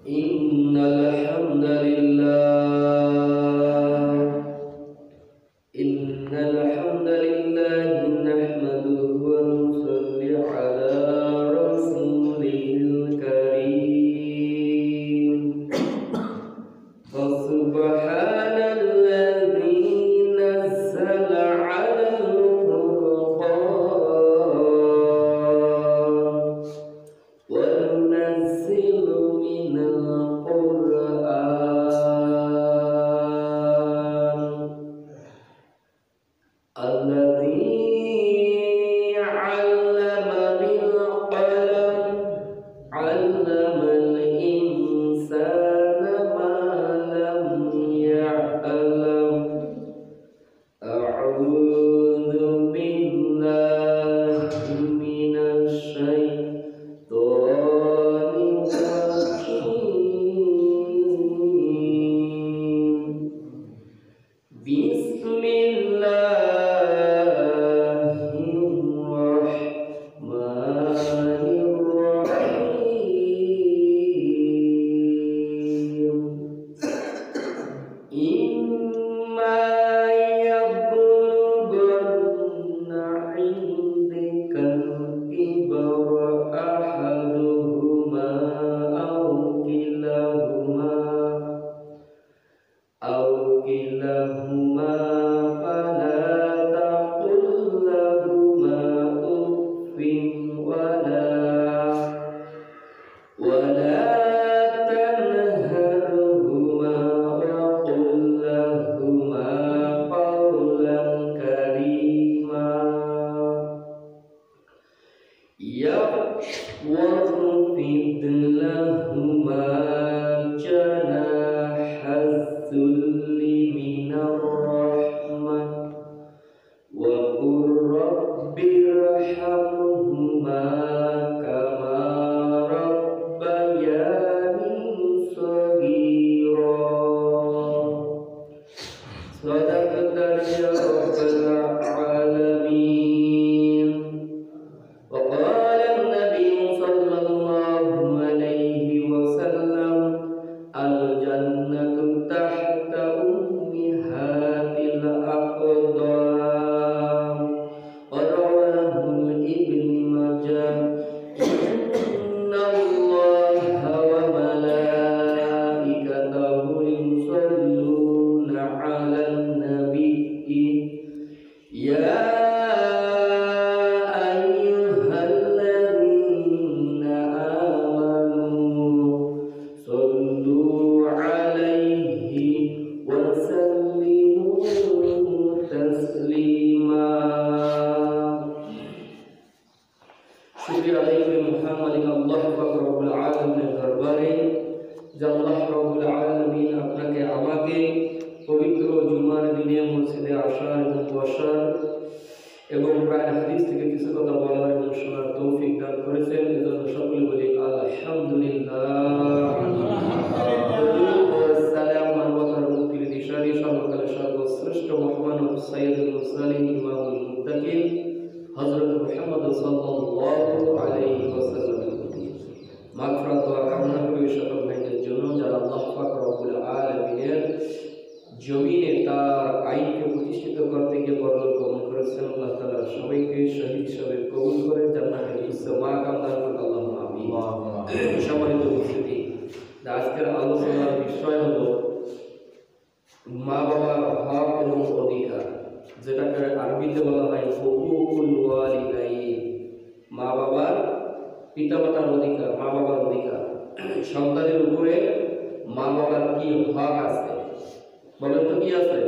إن الحمد لله نحمده ونصلي على رسوله الكريم فسبحان الذي نزل على الفرقان وننزل من القرآن الذي علم بالقلم علم الإنسان ما لم يعلم أعوذ بالله من الشيطان الرجيم بسم الله الرحمن الرحيم إما يبلغن عندك الكبر أحدهما أو كلاهما فلا تقل لهما أف ولا تنهرهما وقل لهما قولا كريما واخفض لهما جناح الذل من الرحمة وقل رب ارحمهما كما ربياني صغيرا صدقت يا رب العالمين وقال النبي صلى الله عليه وسلم الجنة تحت أمهات الأقدام ورواه ابن ماجه إن الله وملائكته يصلون على النبي يا أيها الذين آمنوا صلوا عليه وسلموا تسليما شكر عليكم محمد الله رب العالمين দরবারে যে আল্লাহ রব্বুল আলামিন আপনাকে আমাকে পবিত্র জুমার দিনে মসজিদে আসার এবং বসার এবং প্রায় হাদিস থেকে কিছু কথা বলার এবং শোনার তৌফিক দান করেছেন। এজন্য সকলে বলি আলহামদুলিল্লাহ। সালাম মানবতার মুক্তির দিশারি সর্বকালের সর্বশ্রেষ্ঠ মহান সাইয়্যিদুল মুরসালিন ইমামুল মুত্তাকিন হযরত মুহাম্মদ সাল্লাল্লাহু আলাইহি ওয়াসাল্লাম মাগফিরাত ওয়া কামনা করি সকল ভাইদের জন্য যারা আল্লাহ পাক রব্বুল আলামিনের জমিনে তার আইনকে প্রতিষ্ঠিত করতে গিয়ে পরলোক গমন করেছেন। আল্লাহ তাআলা সবাইকে শহীদ হিসেবে কবুল করে জান্নাতের উচ্চ মাকাম দান করুন। আল্লাহুম্মা আমিন। সম্মানিত উপস্থিতি, আজকের আলোচনার বিষয় হলো মা বাবার হক এবং অধিকার, যেটাকে আরবিতে বলা হয় হুকুকুল ওয়ালিদাইন। মা বাবার পিতামাতার অধিকার, মা বাবার অধিকার। সন্তানের উপরে মা বাবার কি হক আছে বলেন তো? কি আছে?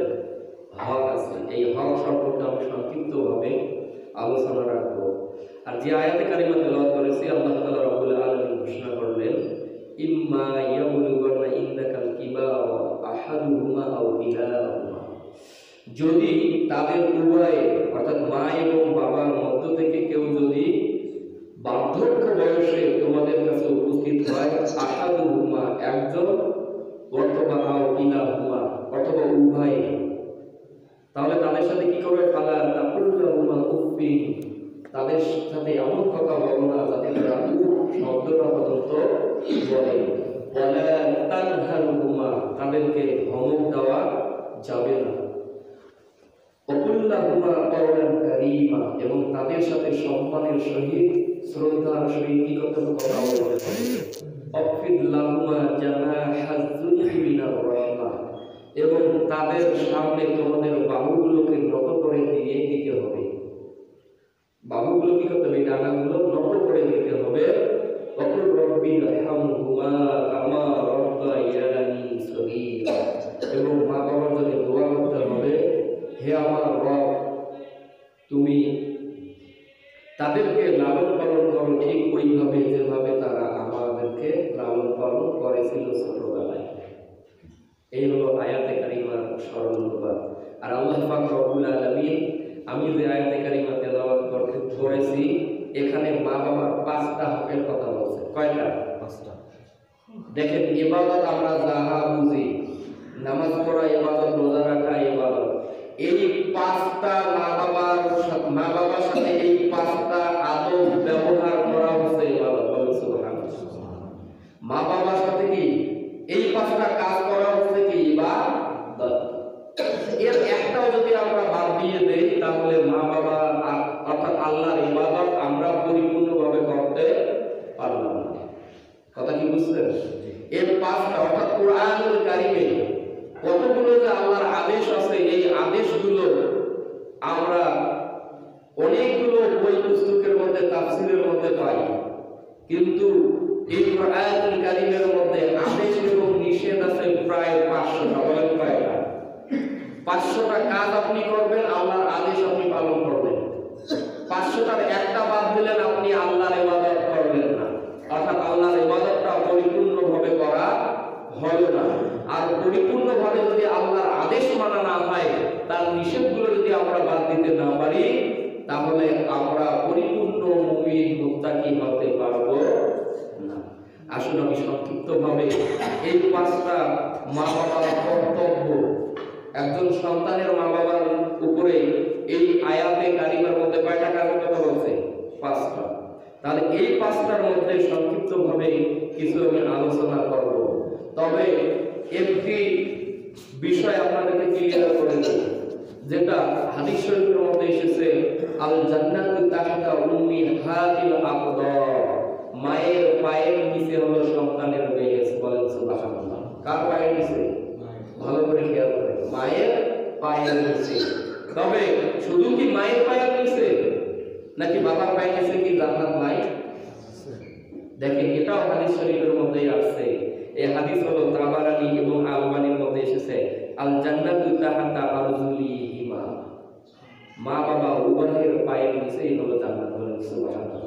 হক আছে। এই হক সম্পর্কে আমি সংক্ষিপ্তভাবে আলোচনা রাখবো। আর যে আয়াতে কারিমা তেলাওয়াত করেছি, আল্লাহ তাআলা রব্বুল আলামিন ঘোষণা করলেন ইম্মা ইয়াবলুগান্না ইনদাকাল কিবারা আহাদুহুমা আও কিলাহুমা, যদি তাদের উভয়ে অর্থাৎ মা এবং বাবার মধ্য থেকে কেউ যদি বার্ধক্য বয়সে তোমাদের কাছে উপস্থিত হয়, আহাদুহুমা একজন, অথবা আও কিলাহুমা অথবা উভয়, তাহলে তাদের সাথে কি করবে? ফালা তাকুল্লাহুমা উফফিন, তাদের সাথে এমন কথা বলো না যাতে তারা শব্দটা পর্যন্ত বলে। ওয়ালা তানহারহুমা, তাদেরকে ধমক দেওয়া যাবে না। ওয়াকুল্লাহুমা কাওলান কারীমা, এবং তাদের সাথে সম্মানের সহিত শ্রদ্ধার সহিত কি করতে হবে, কথা বলতে হবে। অফিদ লাহুমা জানাহাজ যুলফি মিনার রাহমা, এবং তাদের সামনে তোমাদের বাহুগুলোকে নত করে দিয়ে দিতে হবে। বাহুগুলো কি করতে হবে, ডানাগুলো নত করে দিতে হবে। ওয়াকুল রব্বি রহমহুমা কামা রাব্বায়ানি সগীরা, এবং মা বাবার জন্য দোয়া করতে হবে, হে আমার রব, তুমি তাদেরকে লালন পালন করো ঠিক ওইভাবে যেভাবে তারা আমাদেরকে লালন পালন করেছিল ছোটবেলায়। এই হলো আয়াতে কারিমার সরল অনুবাদ। আর আল্লাহ পাক রব্বুল আলামিন, আমি যে আয়াতে কারিমা তেলাওয়াত করেছি, এখানে মা বাবার 5টা হকের কথা বলছে। কয়টা? 5টা। দেখেন, ইবাদত আমরা যাহা বুঝি, নামাজ পড়া ইবাদত, রোজা রাখা ইবাদত, এই 5টা মা বাবার সাথে এই 5টা আদব ব্যবহার করা হচ্ছে ইবাদত। বলেন সুবহানাল্লাহ। মা বাবার সাথে কি এই 5টা কাজ করা হচ্ছে কি ইবাদত। এর একটাও যদি আমরা বাদ দিয়ে দেই, তাহলে মা বাবা অর্থাৎ আল্লাহর ইবাদত আমরা পরিপূর্ণভাবে করতে পারলাম না। কথা কি বুঝছেন? এর 5টা অর্থাৎ কোরআনুল কারীমে কতগুলো যে আল্লাহর আদেশ আছে, এই আদেশগুলো আমরা অনেকগুলো বই পুস্তকের মধ্যে, তাফসীরের মধ্যে পাই, কিন্তু এই কোরআনুল কারীমের মধ্যে আদেশ এবং নিষেধ আছে প্রায় 500টা। বলেন কয়টা? 500টা কাজ আপনি করবেন, আল্লাহর আদেশ আপনি পালন করবেন। 500টার একটা বাদ দিলেন, আপনি আল্লাহর ইবাদত করবেন না, অর্থাৎ আল্লাহর ইবাদতটা পরিপূর্ণভাবে করা হলো না। আর পরিপূর্ণভাবে যদি আল্লাহর আদেশ মানা না হয়, তার নিষেধগুলো যদি আমরা বাদ দিতে না পারি, তাহলে আমরা পরিপূর্ণ মুমিন মুত্তাকি হতে পারবো না। আসুন আমি সংক্ষিপ্তভাবে এই 5টা মা বাবার কর্তব্য, একজন সন্তানের মা বাবার উপরে এই আয়াতে কারিমার মধ্যে কয়টা কাজের কথা বলছে? 5টা। তাহলে এই 5টার মধ্যে সংক্ষিপ্তভাবে কিছু আমি আলোচনা করব। তবে একটি বিষয় আপনাদেরকে ক্লিয়ার করে দেব, যেটা হাদিস শরীফের মধ্যে এসেছে, আল জান্নাতু তাহতা উম্মিহাতিল আকদার, মায়ের পায়ের নিচে হলো সন্তানের বেহেস। বলেন সুবহানাল্লাহ। কার পায়ের নিচে? ভালো করে খেয়াল করেন, মায়ের পায়ের নিচে। তবে শুধু কি মায়ের পায়ের নিচে, নাকি বাবার পায়ের নিচে কি জান্নাত নাই? দেখেন, এটাও হাদিস শরীফের মধ্যেই আছে। এই হাদিস হলো তাবারানী এবং আলবানীর মধ্যে এসেছে, আল জান্নাতু তাহতা আরজুলিহিমা, মা বাবা উভয়ের পায়ের নিচেই হলো জান্নাত। বলেন সুবহানাল্লাহ।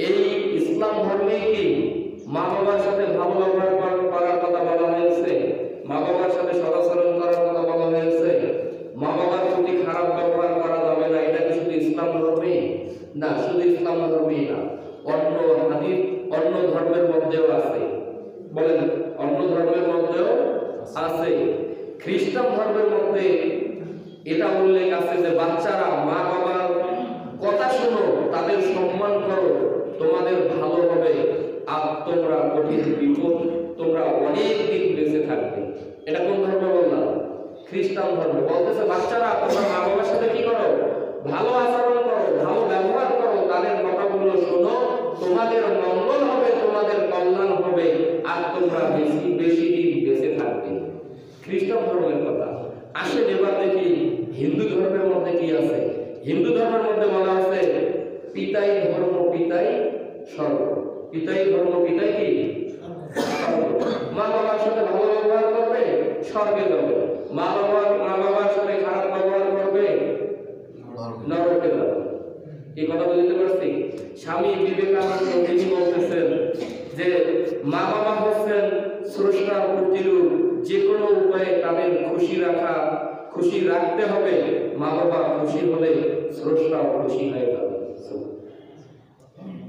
এই ইসলাম ধর্মে কি মা বাবার সাথে ভালো ব্যবহার করার কথা বলা হয়েছে, মা বাবার সাথে সদাচরণ করার কথা বলা হয়েছে, মা বাবার প্রতি খারাপ ব্যবহার করা যাবে না। এটা কি শুধু ইসলাম ধর্মে? না, শুধু ইসলাম ধর্মেই না, অন্য হাদিস অন্য ধর্মের মধ্যেও আছে। বলেন, অন্য ধর্মের মধ্যেও আছে। খ্রিস্টান ধর্মের মধ্যে এটা উল্লেখ আছে যে বাচ্চারা মা বাবার কথা শোনো, তাদের সম্মান করো, তোমাদের ভালো হবে, আর তোমরা কঠিন বিপদ, তোমরা অনেক দিন বেঁচে থাকবে। এটা কোন ধর্ম বললাম? খ্রিস্টান ধর্ম। বলতেছে বাচ্চারা তোমরা মা বাবার সাথে কি করো, ভালো আচরণ করো, ভালো ব্যবহার করো, তাদের কথাগুলো শোনো, তোমাদের মঙ্গল হবে, তোমাদের কল্যাণ হবে, আর তোমরা বেশি বেশি দিন বেঁচে থাকবে। খ্রিস্টান ধর্মের কথা। আসেন এবার দেখি হিন্দু ধর্মের মধ্যে কি আছে। হিন্দু ধর্মের মধ্যে বলা আছে, পিতাই ধর্ম পিতাই স্বর্গ। পিতাই ধর্ম পিতাই কি? মা বাবার সাথে ভালো ব্যবহার করবে, স্বর্গে যাবে। মা বাবার সাথে খারাপ ব্যবহার করবে, নরকে যাবে। এই কথা বুঝতে পারছি? স্বামী বিবেকানন্দ তিনি বলতেছেন যে মা বাবা হচ্ছেন স্রষ্টার প্রতিরূপ, যে কোনো উপায়ে তাদের খুশি রাখতে হবে। মা বাবা খুশি হলে স্রষ্টাও খুশি হয়ে যাবে।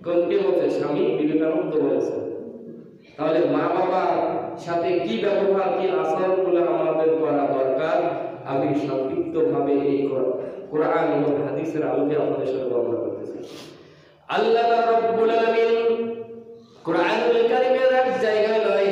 কোনটি হচ্ছে? স্বামী বিবেকানন্দ বলেছেন। তাহলে মা বাবার সাথে কি ব্যবহার, কি আচরণগুলো আমাদের করা দরকার, আমি সংক্ষিপ্তভাবে এই কোরআন এবং হাদিসের আলোকে আপনাদের সাথে বর্ণনা করতেছি। আল্লাহ রাব্বুল আলামিন কোরআনুল কারীমের এক জায়গায় নয়,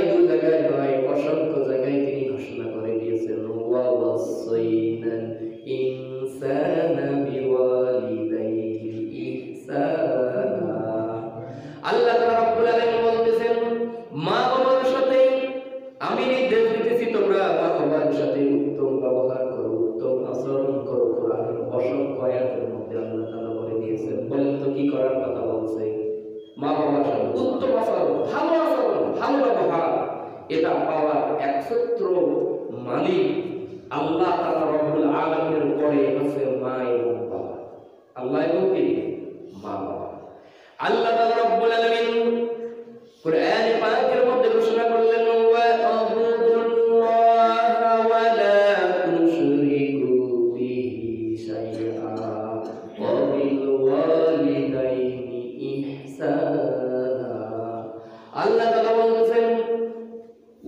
এটা পাওয়ার একমাত্র মালিক আল্লাহ তাআলা রব্বুল আলামিনের পরে আছে মা এবং বাবা। আল্লাহ এবং কি মা বাবা। আল্লাহ তাআলা রব্বুল আলামিন কুরআনে পাকের মধ্যে ঘোষণা করলেন ওয়া আবুদুল্লাহ ওয়া লা তুশরিকু বিহি শাইআ ওয়া বিল ওয়ালিদাইনি ইহসানা। আল্লাহ তাআলা বলেছেন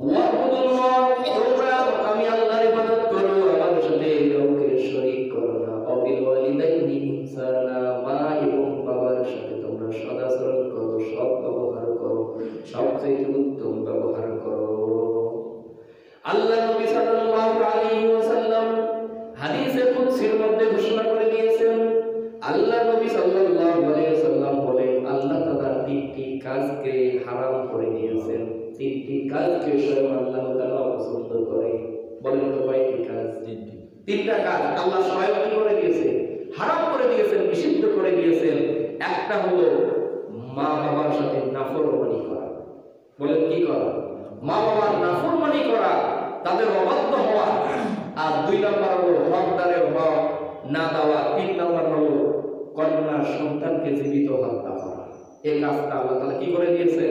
ওয়া আবুদুল্লাহ, তোমরা আমি আল্লাহর ইবাদত করো, আমার সাথে কাউকে শরীক করো না। ওয়া বিল ওয়ালিদাইনি ইহসানা, মা এবং বাবার সাথে তোমরা সদাচরণ করো, সৎ ব্যবহার করো, সবচেয়ে উত্তম ব্যবহার করো। আল্লাহ নবী সাল্লাল্লাহু আলাইহি ওয়াসাল্লাম হাদিসে কুদসির মধ্যে ঘোষণা করে দিয়েছেন, আল্লাহ নবী সাল্লাল্লাহু আলাইহি ওয়াসাল্লাম বলেন আল্লাহ তাআলা তিনটি কাজকে হারাম করে দিয়েছেন। তিনটি কাজকে স্বয়ং আল্লাহ তাআলা পছন্দ করে। বলেন তো কয়টি কাজ? তিনটা কাজ আল্লাহ স্বয়ং কি করে দিয়েছে? হারাম করে দিয়েছেন, নিষিদ্ধ করে দিয়েছেন। একটা হলো মা বাবার সাথে নাফরমানি করা। বলেন কি করা? মা বাবার নাফরমানি করা, তাদের অবাধ্য হওয়া। আর দুই নম্বর হলো হকদারের হক না দেওয়া। তিন নম্বর হলো কন্যা সন্তানকে জীবিত হত্যা করা। এই কাজটা আল্লাহ তাআলা কি করে দিয়েছে?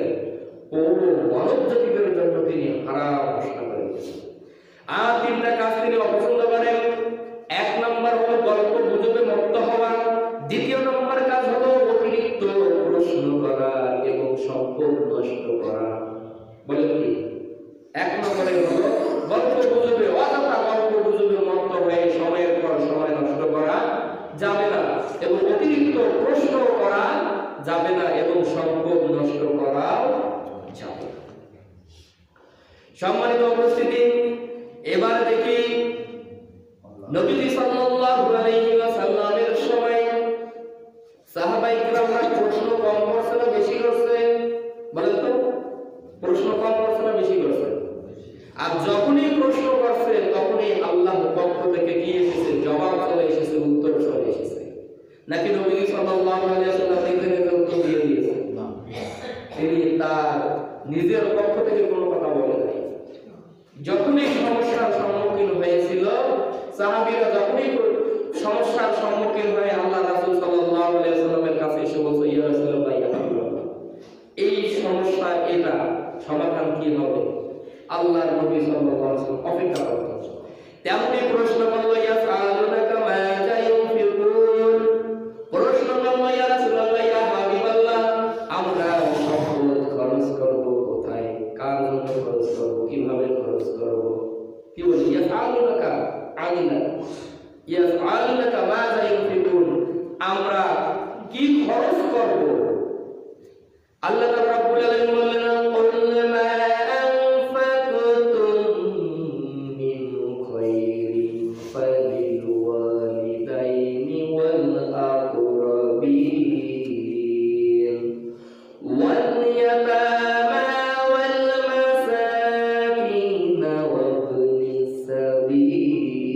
পুরো মানব জাতির জন্য তিনি হারাম ঘোষণা করে দিয়েছেন। আর তিনটা কাজ তিনি অপছন্দ করেন। এক নম্বর হলো গল্প গুজবে মত্ত হওয়া। দ্বিতীয় নম্বর কাজ হলো অতিরিক্ত প্রশ্ন করা এবং সম্পদ নষ্ট করা। বলেন কি? এক নম্বরে হলো গল্প গুজবে, অযথা গল্প গুজবে মত্ত হয়ে সময়ের পর সময় নষ্ট করা যাবে না, এবং অতিরিক্ত প্রশ্ন করা যাবে না, এবং সম্পদ নষ্ট করা যাবে না। সম্মানিত উপস্থিতি, এবার দেখি নবীজি সাল্লাল্লাহু আলাইহি ওয়াসাল্লামের সময় সাহাবায়ে কিরামরা প্রশ্ন কম করছে না বেশি করছে? বলেন তো, প্রশ্ন কম করছে না বেশি করছে? আর যখনই প্রশ্ন করছে তখনই আল্লাহর পক্ষ থেকে কি এসেছে? জবাব চলে এসেছে, উত্তর চলে এসেছে। নাকি নবীজি সাল্লাল্লাহু আলাইহি ওয়াসাল্লাম নিজে উত্তর দিয়ে দিয়েছেন? না, তিনি তার নিজের পক্ষ থেকে কোনো কথা বলে নাই। যখনই সমস্যার সম্মুখীন হয়েছিল, সাহাবীরা যখনই সমস্যার সম্মুখীন হয়ে আল্লাহ রাসূল সাল্লাল্লাহু আলাইহি ওয়াসাল্লামের কাছে এসে বলছে, ইয়া রাসূলুল্লাহ, ইয়া হাবিবাল্লাহ, এই সমস্যা এটা সমাধান কি হবে? আল্লাহর নবী সাল্লাল্লাহু আলাইহি ওয়াসাল্লাম অপেক্ষা করতেন। তেমনি প্রশ্ন করলো, ইয়াসআলুনাকা মাযা ইউনফিকুন, প্রশ্ন করলো, ইয়া রাসূলুল্লাহ, ইয়া হাবিবাল্লাহ, আমরা সম্পদ খরচ করব কোথায়, কার জন্য খরচ করব, কিভাবে খরচ করব? কি বলি? ইয়াসআলুনাকা আনিনা, ইয়াসআলুনাকা মাযা ইউনফিকুন, আমরা কি খরচ করব? আল্লাহ তাআলা রাব্বুল আলামিন বললেন, কুল মা আনফাকতুম মিন খায়রিন ফালিল ওয়ালিদাইনি ওয়াল আকরাবিন ওয়াল ইয়াতামা ওয়াল মাসাকিন ওয়া ইবনিস সাবিল।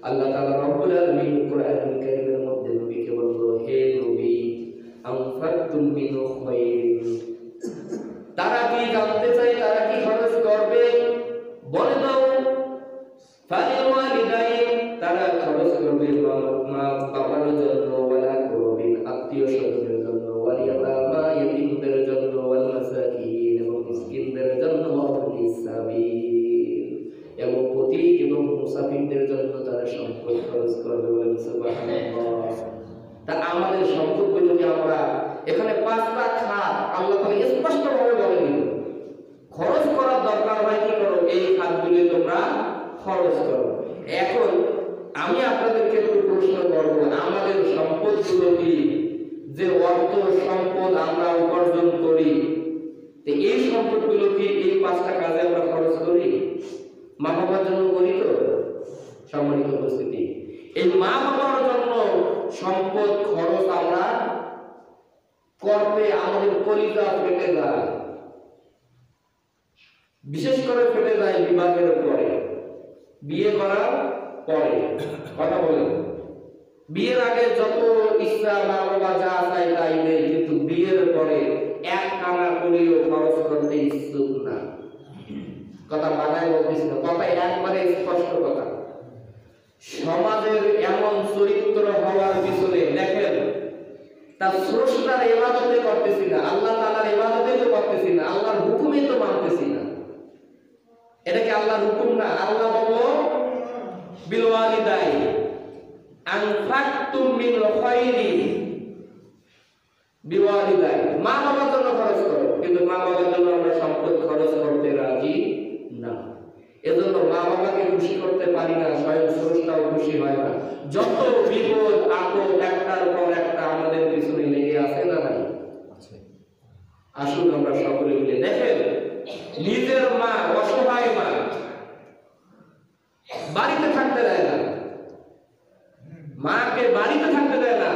আল্লাহ তাআলা রাব্বুল আলামিন কোরআনুল কারীমের মধ্যে নবীকে বলল, হে নবী, আনফাকতুম মিন খায়রিন, তারা কি জানতে চাই তারা কি খরচ করবে? বলে দাও, ফালিল ওয়ালিদাইন, তারা খরচ করবে মা বাবার জন্য, ওয়ালা আকরাবিন, আত্মীয় স্বজনের জন্য, ওয়াল ইয়াতামা, ইতিমদের জন্য, ওয়াল মাসাকিন, এবং মিসকিনদের জন্য, ইবনিস সাবিল, এবং পথিক এবং মুসাফিরদের জন্য তারা সম্পদ খরচ করবে। বলেন সুবহানাল্লাহ। তা আমাদের সম্পদগুলোকে আমরা এখানে পাঁচটা খাত আল্লাহ তাআলা স্পষ্টভাবে বলে দিল, খরচ করার দরকার হয় কি করো, এই খাতগুলো তোমরা খরচ করো। এখন আমি আপনাদেরকে একটু প্রশ্ন করব, আমাদের সম্পদগুলো কি, যে অর্থ সম্পদ আমরা উপার্জন করি, তো এই সম্পদগুলো কি এই পাঁচটা কাজে আমরা খরচ করি? মা বাবার জন্য করি তো? সম্মানিত উপস্থিতি, এই মা বাবার জন্য সম্পদ খরচ আমরা করতে আমাদের কলিজা ফেটে যায়। বিশেষ করে ফেটে যায় বিবাহের পরে, বিয়ে করার পরে। কথা বলেন, বিয়ের আগে যত ইচ্ছা মা বাবা যা চায় তাই দেয়, কিন্তু বিয়ের পরে এক টানা করেও খরচ করতে ইচ্ছুক না। কথা বানায় বলতেছি না, কথা একবারে স্পষ্ট কথা। সমাজের এমন চরিত্র হওয়ার পিছনে দেখেন, তার স্রষ্টার ইবাদতে করতেছি না, আল্লাহ তাআলার ইবাদতে তো করতেছি না, আল্লাহর হুকুমই তো মানতেছি না। এটা কি আল্লাহর হুকুম না? আল্লাহ বলল বিল ওয়ালিদাই আনফাকতুম মিন খায়রি বিল ওয়ালিদাই, মা বাবার জন্য খরচ করো, কিন্তু মা বাবার জন্য আমরা সম্পদ খরচ করতে রাজি না। এজন্য মা বাবাকে খুশি করতে পারি না, স্বয়ং স্রষ্টাও খুশি হয় না। যত বিপদ আপদ একটার পর একটা আমাদের পিছনে লেগে আছে না নাই? আসুন আমরা সকলে মিলে দেখেন, নিজের মা, অসহায় মা, বাড়িতে থাকতে দেয় না, মাকে বাড়িতে থাকতে দেয় না।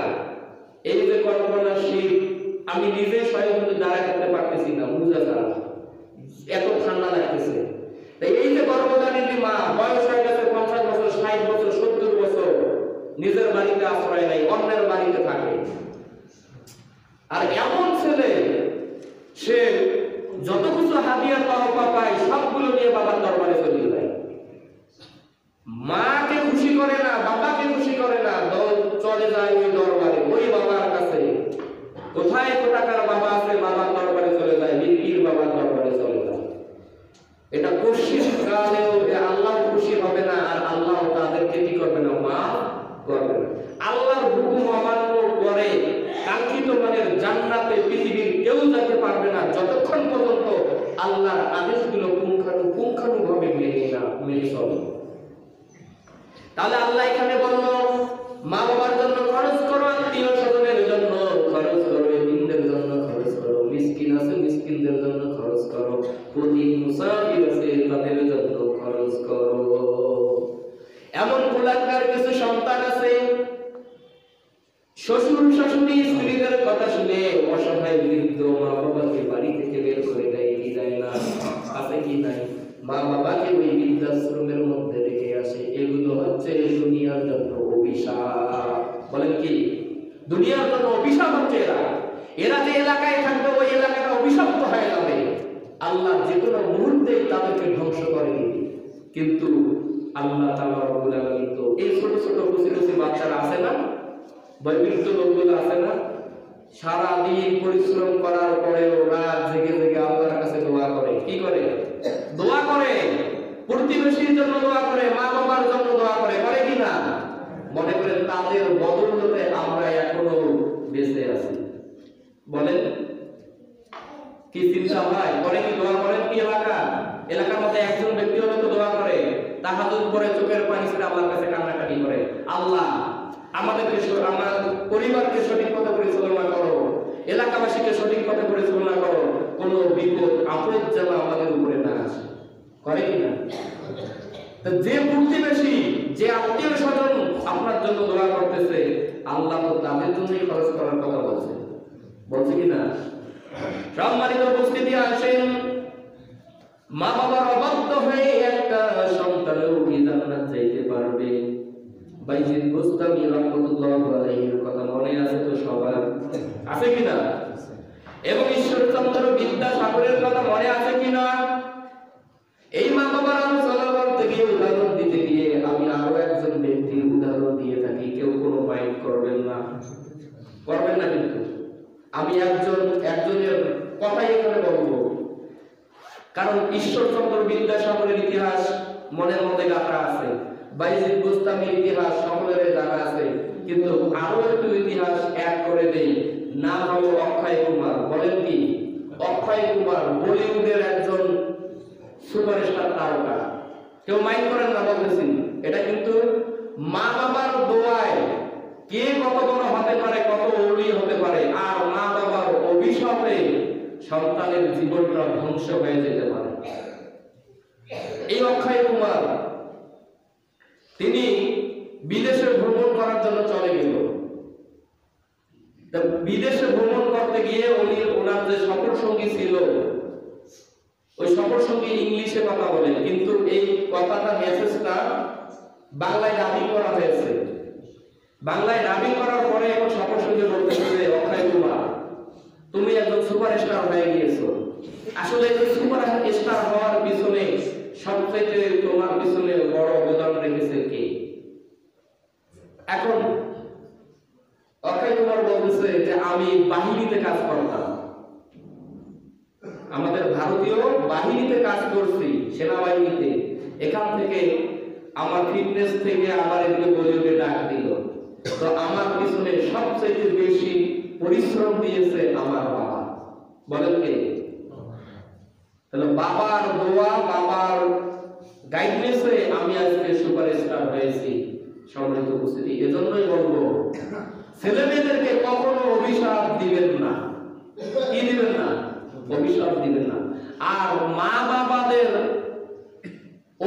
এই যে কল্পনাশীল, আমি নিজে স্বয়ং দাঁড়ায় থাকতে পারতেছি না, বুঝা ছাড়া, এত ঠান্ডা লাগতেছে। এই যে গর্ভধারিণী মা, বয়স হয়ে গেছে 50 বছর, 60 বছর, 70 বছর, নিজের বাড়িতে আশ্রয় নাই, অন্যের বাড়িতে থাকে। আর এমন ছেলে, সে যত কিছু হাদিয়া তহফা পায় সবগুলো নিয়ে বাবার দরবারে চলে যায়। মাকে খুশি করে না, বাবাকে খুশি করে না, চলে যায় ওই দরবারে, ওই বাবার কাছে। কোথায় কোথাকার বাবা আছে, বাবার দরবারে চলে যায়, পীর বাবার দরবারে চলে যায়। এটা কোশিশ কালেও আল্লাহ খুশি হবে না, আর আল্লাহ তাদেরকে কি করবে না? মাফ করবে না। আল্লাহর হুকুম অমান্য করে কাঙ্ক্ষিত মানের জান্নাতে পৃথিবীর কেউ যেতে পারবে না, যতক্ষণ পর্যন্ত আল্লাহর আদেশগুলো পুঙ্খানুপুঙ্খানুভাবে মেনে চলে। তাহলে আল্লাহ এখানে বলল, মা বাবার জন্য খরচ করো, আত্মীয় স্বজনের জন্য খরচ করো, এতিমদের জন্য খরচ করো, মিসকিন আছে মিসকিনদের জন্য খরচ করো, প্রতি মুসাফির আছে তাদের জন্য খরচ করো। এমন কুলাঙ্গার কিছু সন্তান আছে, শ্বশুর শাশুড়ি স্ত্রীদের কথা শুনে অসহায় বৃদ্ধ মা বাবাকে বাড়ি থেকে বের করে দেয় কি দেয় না? আছে কি নাই? মা বাবাকে ওই বৃদ্ধাশ্রমের মধ্যে রেখে আসে। এগুলো হচ্ছে দুনিয়ার জন্য অভিশাপ। বলেন কি? দুনিয়ার জন্য অভিশাপ হচ্ছে এরা। এরা যে এলাকায় থাকবে ওই এলাকাটা অভিশপ্ত হয়ে যাবে। আল্লাহ যে কোনো মুহূর্তে তাদেরকে ধ্বংস করে দিবে। কিন্তু আল্লাহ তাআলা রব্বুল আলামিন তো এই ছোট ছোট কুচি বাচ্চারা আছে না, বয়োবৃদ্ধ লোকগুলো আছে না, সারা দিন পরিশ্রম করার পরেও রাত জেগে জেগে আল্লাহর কাছে দোয়া করে। কি করে? দোয়া করে, প্রতিবেশীর জন্য দোয়া করে, মা বাবার জন্য দোয়া করে, করে কি না? মনে করেন তাদের বদৌলতে আমরা এখনো বেঁচে আছি। বলেন কি চিন্তা হয়? করে কি? দোয়া করেন কি? এলাকার মধ্যে একজন ব্যক্তি হলে তো দোয়া করে, তাহাজ্জুদ করে চোখের পানি ছেড়ে আল্লাহর কাছে কান্নাকাটি করে, আল্লাহ আমাদেরকে, আমার পরিবারকে সঠিক পথে পরিচালনা করো, এলাকাবাসীকে সঠিক পথে পরিচালনা করো, কোনো বিপদ আপদ যেন আমাদের উপরে না আসে। করে কি না? যে প্রতিবেশী, যে আত্মীয় স্বজন আপনার জন্য দোয়া করতেছে, আল্লাহ তো তাদের জন্যই খরচ করার কথা বলছে। বলছে কি না? সম্মানিত উপস্থিতি আসেন, মা বাবার অবাধ্য হয়ে একটা সন্তানও কি জান্নাত যাইতে পারবে? বাইজিদ বুস্তামি রাহমাতুল্লাহি আলাইহির কথা মনে আছে তো সবার? আছে কি না? এবং ঈশ্বরচন্দ্র বিদ্যাসাগরের কথা মনে আছে কি না? এই মা বাবার আলোচনা করতে গিয়ে, উদাহরণ দিতে গিয়ে আমি আরো একজন ব্যক্তির উদাহরণ দিয়ে থাকি, কেউ কোনো মাইন্ড করবেন না, করবেন না। কিন্তু আমি একজনের কথাই এখানে বলবো, কারণ ঈশ্বরচন্দ্র বিদ্যাসাগরের ইতিহাস মনের মধ্যে গাঁথা আছে, বাইজিদ বুস্তামির ইতিহাস সকলের জানা আছে, কিন্তু আরো একটু ইতিহাস অ্যাড করে দেই। নাম হলো অক্ষয় কুমার। বলেন কি? অক্ষয় কুমার বলিউডের একজন সুপারস্টার তারকা। কেউ মাইন্ড করেন না বলতেছি, এটা কিন্তু মা বাবার দোয়ায় কে কত বড় হতে পারে, কত ওলি হতে পারে, আর মা বাবার অভিশাপে সন্তানের জীবনটা ধ্বংস হয়ে যেতে পারে। এই অক্ষয় কুমার তিনি বিদেশে ভ্রমণ করার জন্য চলে গেল। বিদেশে ভ্রমণ করতে গিয়ে ওনার যে সফর সঙ্গী ছিল, ওই সফর সঙ্গী ইংলিশে কথা বলে, কিন্তু এই কথাটা, মেসেজটা বাংলায় ডাবিং করা হয়েছে। বাংলায় ডাবিং করার পরে এখন সফর সঙ্গী বলতেছে যে, অক্ষয় কুমার তুমি একজন সুপারস্টার হয়ে গিয়েছো। আসলে এই সুপারস্টার হওয়ার পিছনে সবচেয়ে তোমার পিছনে বড় অবদান রেখেছে কে? এখন অক্ষয় কুমার বলতেছে যে আমি বাহিনীতে কাজ করতাম, আমাদের ভারতীয় বাহিনীতে কাজ করছি, সেনাবাহিনীতে। এখান থেকে আমার ফিটনেস থেকে আবার এগুলো বলিউডে ডাক দিল। তো আমার পিছনে সবচেয়ে বেশি পরিশ্রম দিয়েছে আমার বাবা। বলেন কে? তাহলে বাবার দোয়া, বাবার গাইডনেসে আমি আজকে সুপারস্টার হয়েছি। সম্মানিত উপস্থিতি, এজন্যই বলবো ছেলে মেয়েদেরকে কখনো অভিশাপ দিবেন না। কি দিবেন না? অভিশাপ দিবেন না। আর মা বাবাদের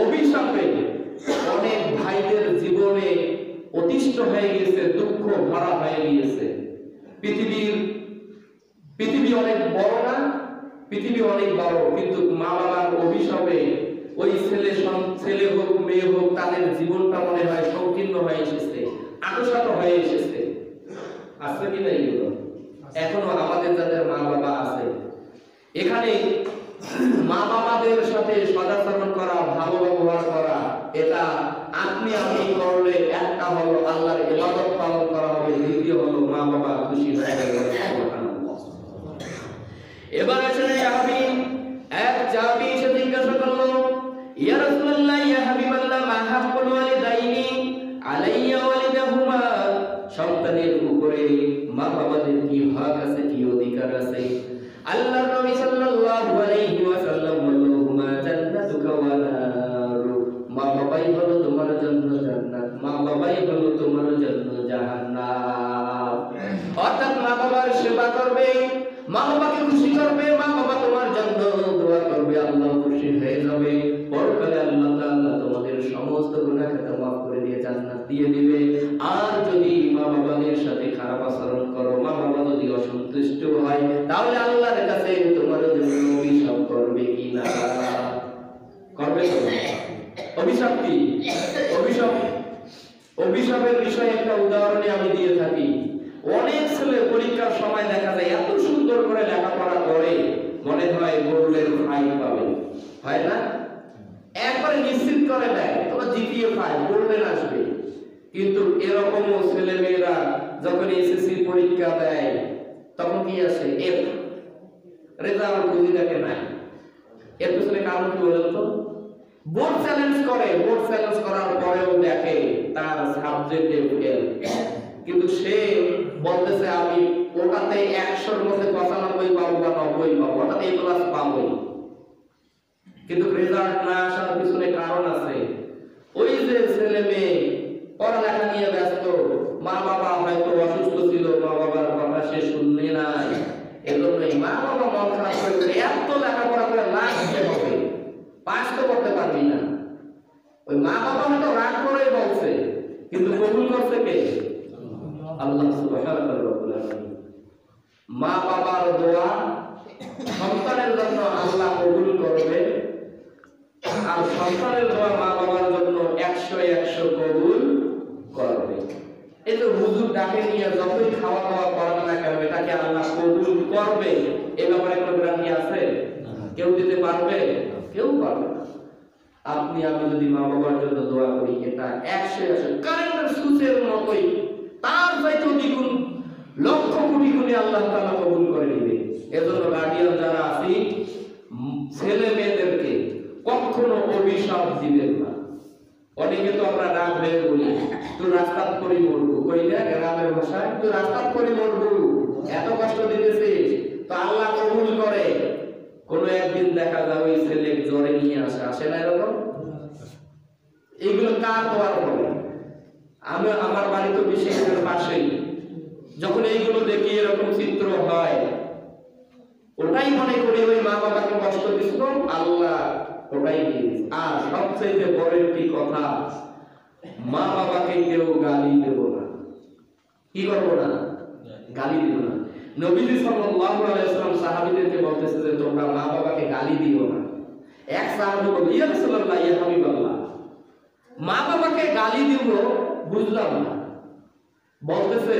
অভিশাপে অনেক ভাইদের জীবনে অতিষ্ঠ হয়ে গেছে, দুঃখ ভরা হয়ে গিয়েছে। পৃথিবী অনেক বড় না? পৃথিবী অনেক বড়, কিন্তু মা বাবার অভিশাপে ওই ছেলে হোক মেয়ে হোক, তাদের জীবনটা মনে হয় সংকীর্ণ হয়ে এসেছে, আটোসাটো হয়ে এসেছে। আসছে কি না? এগুলো এখনো আমাদের যাদের মা বাবা আছে, এখানে মা বাবাদের সাথে সদাচরণ করা, ভালো ব্যবহার করা, এটা আপনি আমি করলে একটা হলো আল্লাহর ইবাদত পালন করা হবে, দ্বিতীয় হলো মা বাবা খুশি হয়ে যাবে। এবার আসলে এক সাহাবী এসে জিজ্ঞাসা করলো, ইয়া রাসূলুল্লাহ, ইয়া হাবিবাল্লাহ, মা হাক্কুল ওয়ালিদাইনি আলাইয়া ওয়ালিদাহুমা, সন্তানের উপরে মা বাবাদের কি হক আছে, কি অধিকার আছে? আল্লাহর নবী সাল্লাল্লাহু আলাইহি ওয়াসাল্লাম বললেন, হুমা জান্নাতুকা ওয়া নারু, মা বাবাই হলো তোমার জন্য জান্নাত, মা বাবাই হলো তোমার জন্য জাহান্নাম। অর্থাৎ মা বাবার সেবা করবে, মা বাবাকে খুশি করবে, মা বাবা তোমার জন্য দোয়া করবে, আল্লাহ খুশি হয়ে যাবে। পরকালে আল্লাহ তাআলা তোমাদের সমস্ত গুনাহ খাতা মাফ করে দিয়ে জান্নাত দিয়ে দিবে। আর যদি মা বাবাদের সাথে খারাপ আচরণ করো, মা বাবা যদি অসন্তুষ্ট হয়, তাহলে আল্লাহর কাছে তোমার জন্য অভিশাপ করবে কিনা? করবে তো? অভিশাপ কি? অভিশাপের বিষয়ে একটা উদাহরণে আমি দিয়ে থাকি। অনেক ছেলে পরীক্ষার সময় দেখা যায় এত সুন্দর করে লেখাপড়া করে, মনে হয় গোল্ডেন ফাইভ পাবে, হয় না? একবারে নিশ্চিত করে দেয় তোমার জিপিএ 5 গোল্ডেন আসবে। কিন্তু এরকমও ছেলে মেয়েরা যখন এসএসসি পরীক্ষা দেয়, তখন কি আসে? এফ। রেজাল্ট বুঝি দেখে নাই। এর পিছনে কারণ কি বলেন তো? বোর্ড চ্যালেঞ্জ করে, বোর্ড চ্যালেঞ্জ করার পরেও দেখে তার সাবজেক্টে ফেল, কিন্তু সে বলতেছে আমি ওটাতে 100-এর মধ্যে 95 পাবো বা 90 পাবো, ওটাতে A+ পাবো। কিন্তু রেজাল্ট না আসার পিছনে কারণ আছে। ওই যে ছেলে মেয়ে পড়ালেখা নিয়ে ব্যস্ত, মা বাবা হয়তো অসুস্থ ছিল, মা বাবার কথা সে শুনলে নাই, এজন্যই মা বাবা মন খারাপ করে এত লেখাপড়া করে লাস্ট হবে, পাস তো করতে পারবি না। ওই মা বাবা হয়তো রাগ করে বলছে, কিন্তু কবুল করছে কে? আল্লাহ সুবহানাহু ওয়া তাআলা। মা বাবার দোয়া সন্তানের জন্য আল্লাহ কবুল করবে, আর সন্তানের দোয়া মা বাবার জন্য 100 কবুল করবে। এই তো হুজুর ডাকে নিয়ে যতই খাওয়া দাওয়া করেন না কেন, এটাকে আল্লাহ কবুল করবে, এই ব্যাপারে কোনো গ্যারান্টি আছে? কেউ দিতে পারবে? কেউ পারবে না। আপনি আমি যদি মা বাবার জন্য দোয়া করি, এটা 100 কারেন্টের সুইচের মতোই, তার চাইতে দ্বিগুণ লক্ষ কোটি গুণে আল্লাহ তাআলা কবুল করে নেবে। এজন্য গার্ডিয়ান যারা আছি, ছেলে মেয়েদেরকে কখনো অভিশাপ দিবেন না। অনেকে তো আমরা রাগ হয়ে বলি, তুই রাস্তাত করে মরবো, কই না গ্রামের ভাষায়, তুই রাস্তাত করে মরবো, এত কষ্ট দিতেছিস, তো আল্লাহ কবুল করে। কোনো একদিন দেখা যায় ওই ছেলে জ্বরে নিয়ে আসে না এরকম? এইগুলো কার দোয়ার ফলে? আমি আমার বাড়ি তো বিশেষ করে পাশেই, যখন এইগুলো দেখি এরকম চিত্র হয়, ওটাই মনে করি ওই মা বাবাকে কষ্ট দিছিল, আল্লাহ ওটাই দিয়েছে। আর সবচেয়ে বড় একটি কথা, মা বাবাকে কেউ গালি দেব না। কি করবো না? গালি দিব না। নবীজি সাল্লাল্লাহু আলাইহি ওয়াসাল্লাম সাহাবীদেরকে বলতেছে যে তোমরা মা বাবাকে গালি দিও না। এক সাহাবী বলল, ইয়া রাসূলুল্লাহ, ইয়া হাবিবাল্লাহ, মা বাবাকে গালি দিব বুঝলাম না। বলতেছে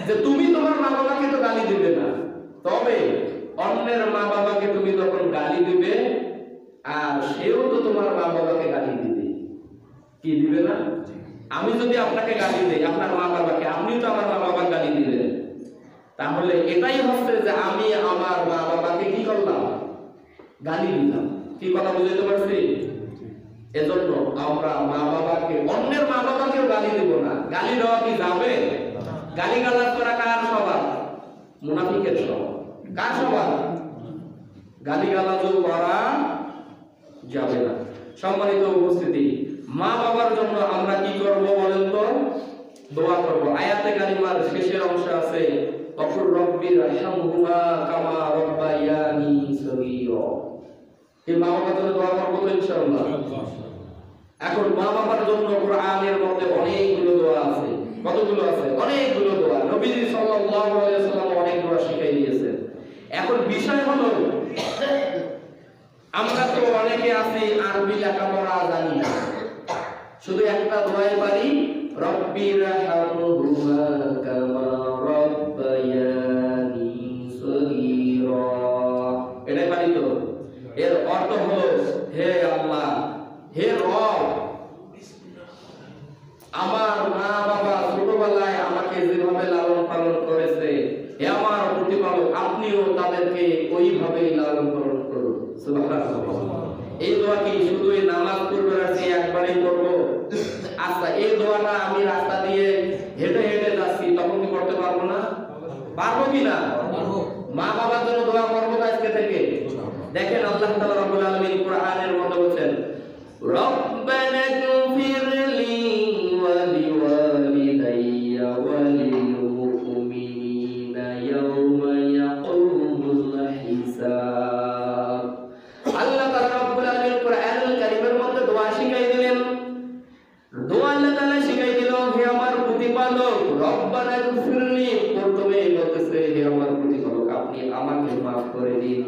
যে তুমি তোমার মা বাবাকে তো গালি দিবে না, তবে অন্যের মা বাবাকে তুমি যখন গালি দিবে আর সেও তো তোমার মা বাবাকে গালি দিবে, কি দিবে না? আমি যদি আপনাকে গালি দেই, আপনার মা বাবাকে, আপনিও তো আমার মা বাবাকে গালি দিবেন। তাহলে এটাই হচ্ছে যে আমি আমার মা বাবাকে কি করলাম? গালি দিলাম। কি কথা বুঝতে পারছি? এজন্য আমরা মা বাবাকে, অন্যের মা বাবাকেও গালি দেব না। গালি দেওয়া কি যাবে? গালি গালাজ করা কার স্বভাব? মুনাফিকের স্বভাব। কার স্বভাব? গালি গালাজও করা যাবে না। সম্মানিত উপস্থিতি, মা বাবার জন্য আমরা কি করব বলেন তো? দোয়া করব। আয়াতে কারিমার শেষের অংশে আছে অকুর রব্বি রাহমহুমা কামা রাব্বায়ানি সগীরা। এই মা বাবার জন্য দোয়া করব তো ইনশাআল্লাহ। এখন মা বাবার জন্য কোরআনের মধ্যে অনেকগুলো দোয়া আছে। কতগুলো আছে? অনেকগুলো দোয়া। নবীজি সাল্লাল্লাহু আলাইহি ওয়াসাল্লাম অনেক দোয়া শিখিয়ে দিয়েছেন। এখন বিষয় হলো আমরা তো অনেকে আছি আরবি লেখাপড়া জানি না, শুধু একটা দোয়াই পারি, রব্বি রাহমহুমা কামা রাব্বায়ানি সগীরা, এটাই পারি তো। এর অর্থ হলো, হে আল্লাহ, হে রব, আমার মা বাবা ছোটবেলায় আমাকে যেভাবে লালন পালন করেছে, হে আমার প্রতিপালক, আপনিও তাদেরকে ওইভাবেই লালন পালন করুন। সুবহানাল্লাহ। এই দোয়া কি শুধু এই নামাজ পড়বে রাখছি একবারই করব? আচ্ছা, এই দোয়াটা আমি রাস্তা দিয়ে হেঁটে হেঁটে যাচ্ছি, তখন কি করতে পারবো না? পারবো কি না? মা বাবার জন্য দোয়া করবো আজকে থেকে। দেখেন আল্লাহ তাআলা রাব্বুল আলামিন কোরআনের মধ্যে বলেন, রব্বানা গফিরলি ওয়া লিওয়ালিদাইয়া ওয়া লিল মুমিনিনা ইয়াওমা ইয়াকুমুল হিসাব। আল্লাহ তাআলা রাব্বুল আলামিন কোরআনুল কারীমের মধ্যে দোয়া শিখাই দিলেন। দোয়া আল্লাহ তাআলা শিখাই দিল, হে আমার প্রতিপালক, রব্বানা গফিরলি, প্রথমে বলতেছে হে আমার প্রতিপালক, আপনি আমাকে maaf করে দিন,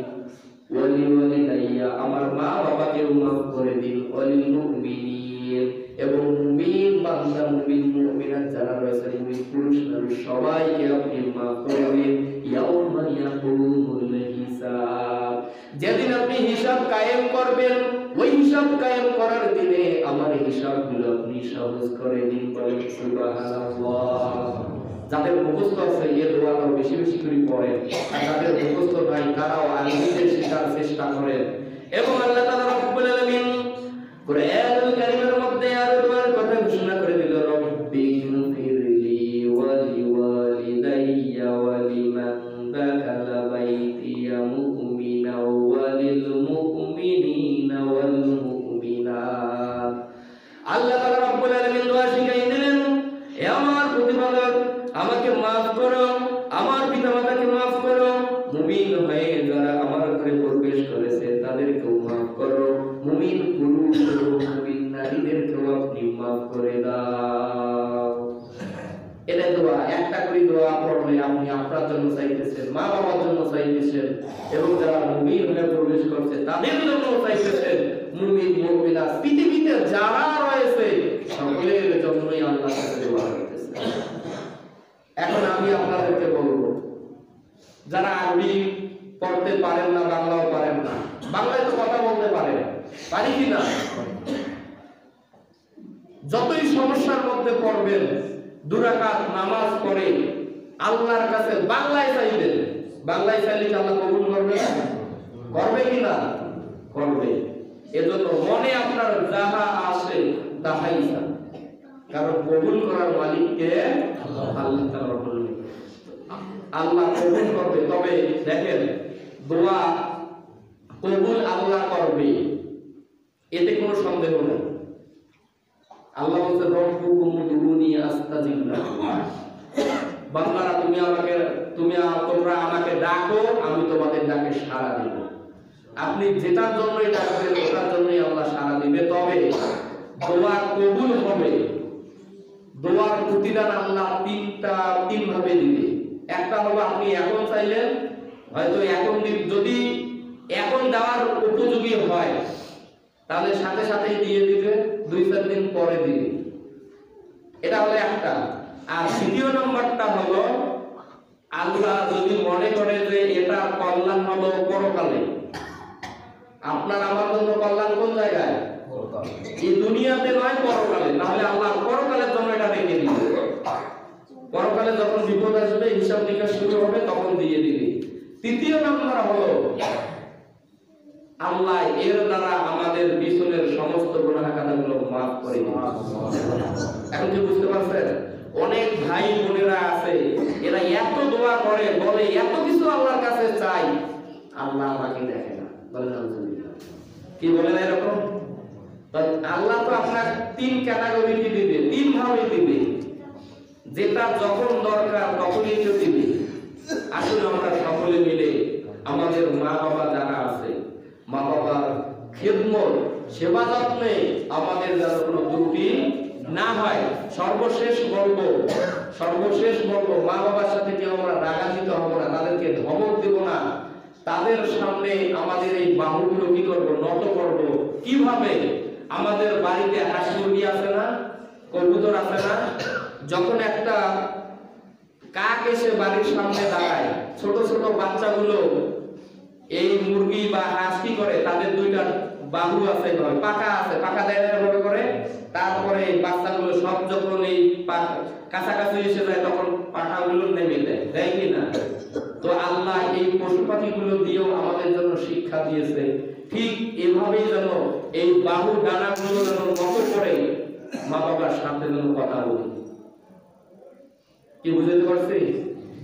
ওয়ালি ওয়ালিদাইয়া, আমার মা বাবাকেও maaf করে দিন, ওয়ালিল মুমিনিন, এবং মুমিন বান্দা, মুমিন মুমিনাত যারা রয়েছে, মুমিন পুরুষ নারী সবাইকে আপনি maaf করে দিন, ইয়াউমা ইয়াকুমুল হিসাব, যেদিন আপনি হিসাব কায়েম করবেন, ওই হিসাব কায়েম করার দিনে আমার হিসাবগুলো আপনি সহজ করে দিন। বলেন সুবহানাল্লাহ। যাদের মুখস্থ আছে এই দোয়াটা বেশি বেশি করে পড়েন, আর যাদের মুখস্থ নাই তারাও আরবিতে শেখার চেষ্টা করেন। এবং আল্লাহ তাআলা রাব্বুল আলামিন কোরআনুল কারীমের মধ্যে আর দোয়ার কথা ঘোষণা করে দিল, রব্বি গফিরলি ওয়া লিওয়ালিদাইয়া ওয়া লিমান দাখালা বাইতিয়া মুমিনা ওয়া লিল মুমিনিনা ওয়াল মুমিনাত। আল্লাহ তাআলা রাব্বুল আলামিন দোয়া শিখাই দিলেন, হে আমার প্রতিপালক, আমাকে maaf করো, আমার পিতামাতাকে maaf করো, মুমিন হয়ে যারা আমার ঘরে প্রবেশ করেছে তাদেরকেও maaf করো, মুমিন পুরুষ এবং মুমিন নারীদেরকেও আপনি maaf করে দাও। এটা দোয়া, একটা করে দোয়া পড়লে আপনি আপনার জন্য চাইতেছেন, মা বাবার জন্য চাইতেছেন, এবং যারা মুমিন হয়ে প্রবেশ করছে তাদের জন্য চাইতেছেন, মুমিন মুমিনা পৃথিবীতে যারা রয়েছে সকলের জন্যই আল্লাহর কাছে দোয়া করতেছেন। এখন আমি আপনাদেরকে বলবো, যারা আরবি পড়তে পারেন না, বাংলাও পারেন না, বাংলায় তো কথা বলতে পারেন, পারি কি না? যতই সমস্যার মধ্যে পড়বেন, দুরাকাত নামাজ পড়ে আল্লাহর কাছে বাংলায় চাইবেন, বাংলায় চাইলে কি আল্লাহ কবুল করবে? করবে কি না? করবে। এজন্য মনে আপনার যাহা আসে তাহাই চান, কারণ কবুল করার মালিককে আল্লাহ তাআলা বললেন, আল্লাহ কবুল করবে। তবে দেখেন, দোয়া কবুল আল্লাহ করবে, এতে কোনো সন্দেহ নেই। আল্লাহ বলছে, রব্বুকুম উদউনি আস্তাজিব লাকুম, বান্দারা তোমরা আমাকে ডাকো, আমি তোমাদের ডাকে সাড়া দেব। আপনি যেটার জন্যই ডাকবেন ওটার জন্যই আল্লাহ সাড়া দিবে। তবে দোয়া কবুল হবে, দোয়ার প্রতিদান আল্লাহ তিন ভাবে দিবে। একটা হলো আপনি এখন চাইলেন, হয়তো এখন যদি এখন দেওয়ার উপযোগী হয় তাহলে সাথে সাথেই দিয়ে দিবে, 2-4 দিন পরে দিবে, এটা হলো একটা। আর দ্বিতীয় নম্বরটা হলো, আল্লাহ যদি মনে করে যে এটা কল্যাণ হলো পরকালে, আপনার আমার জন্য কল্যাণ কোন জায়গায়? এই দুনিয়াতে নয়, পরকালে। তাহলে আল্লাহ পরকালের জন্য এটা রেখে দিবে। পরকালে যখন বিপদ আসবে, হিসাব নিকাশ শুরু হবে, তখন দিয়ে দিবে। তৃতীয় নাম্বার হলো আল্লাহ এর দ্বারা আমাদের পিছনের সমস্ত গুনাহ খাতাগুলো মাফ করে দিবে। এখন কি বুঝতে পারছেন? অনেক ভাই বোনেরা আছে, এরা এত দোয়া করে, বলে এত কিছু আল্লাহর কাছে চাই, আল্লাহ আমাকে দেখে না। বলেন আলহামদুলিল্লাহ। কি বলেন এরকম? আল্লাহ তো আপনার তিন ক্যাটাগরিতে দিবে, তিন ভাবে দিবে। যেটা যখন দরকার তখনই তো দিবে। আসলে আমরা সকলে মিলে আমাদের মা বাবা যারা আছে, মা বাবার খেদমত, সেবা যত্নে আমাদের যেন কোনো ত্রুটি না হয়। সর্বশেষ বলবো মা বাবার সাথে কেউ আমরা রাগান্বিত হবো না, তাদেরকে ধমক দেব না। তাদের সামনে আমাদের এই বাহুগুলো কি করবো? নত করবো। কিভাবে? আমাদের বাড়িতে হাঁস মুরগি আছে না, কবুতর আছে না? যখন একটা কাক এসে বাড়ির সামনে দাঁড়ায়, ছোট ছোট বাচ্চাগুলো এই মুরগি বা হাঁস কি করে? তাদের দুইটা বাহু আছে, পাখা আছে, পাখা দেয় এভাবে করে। তারপরে বাচ্চাগুলো সব যখন এই কাছাকাছি এসে যায়, তখন পাখাগুলো নেমে দেয়, দেয় কি না? তো আল্লাহ এই পশু পাখিগুলো দিয়েও আমাদের জন্য শিক্ষা দিয়েছে। ঠিক এভাবেই যেন এই বাহু ডানাগুলো যেন নত করে মা বাবার সাথে যেন কথা বলি। কি বুঝতে পারছি?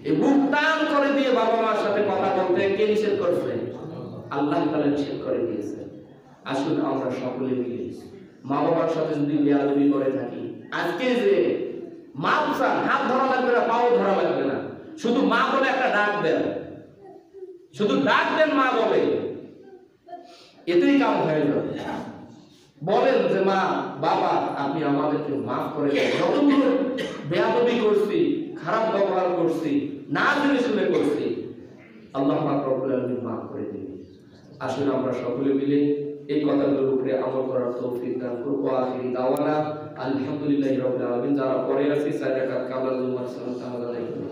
এই বুক টান করে দিয়ে বাবা মার সাথে কথা বলতে কে নিষেধ করছে? আল্লাহ তাআলা নিষেধ করে দিয়েছে। আসুন আমরা সকলে মিলে মা বাবার সাথে যদি বেয়াদবি করে থাকি, আজকে যে মা চান, হাত ধরা লাগবে না, পাও ধরা লাগবে না, শুধু মা বলে একটা ডাক দেন, শুধু ডাক দেন মা বলে, এতেই কাম হয়ে যাবে। বলেন যে মা বাবা আপনি আমাদেরকে মাফ করে দেন, যতগুলো বেয়াদবি করছি, খারাপ ব্যবহার করছি, না জেনে শুনে করছি, আল্লাহ পাক রব্বুল আলামিন মাফ করে দিবেন। আসলে আমরা সকলে মিলে এই কথাগুলোর উপরে আমল করার তৌফিক দান করুন। আখিরি দাওয়ানা আলহামদুলিল্লাহি রাব্বিল আলামিন। যারা পরে আছি 4 রাকাত কাবলা জুমার সালাত আদায় করুন।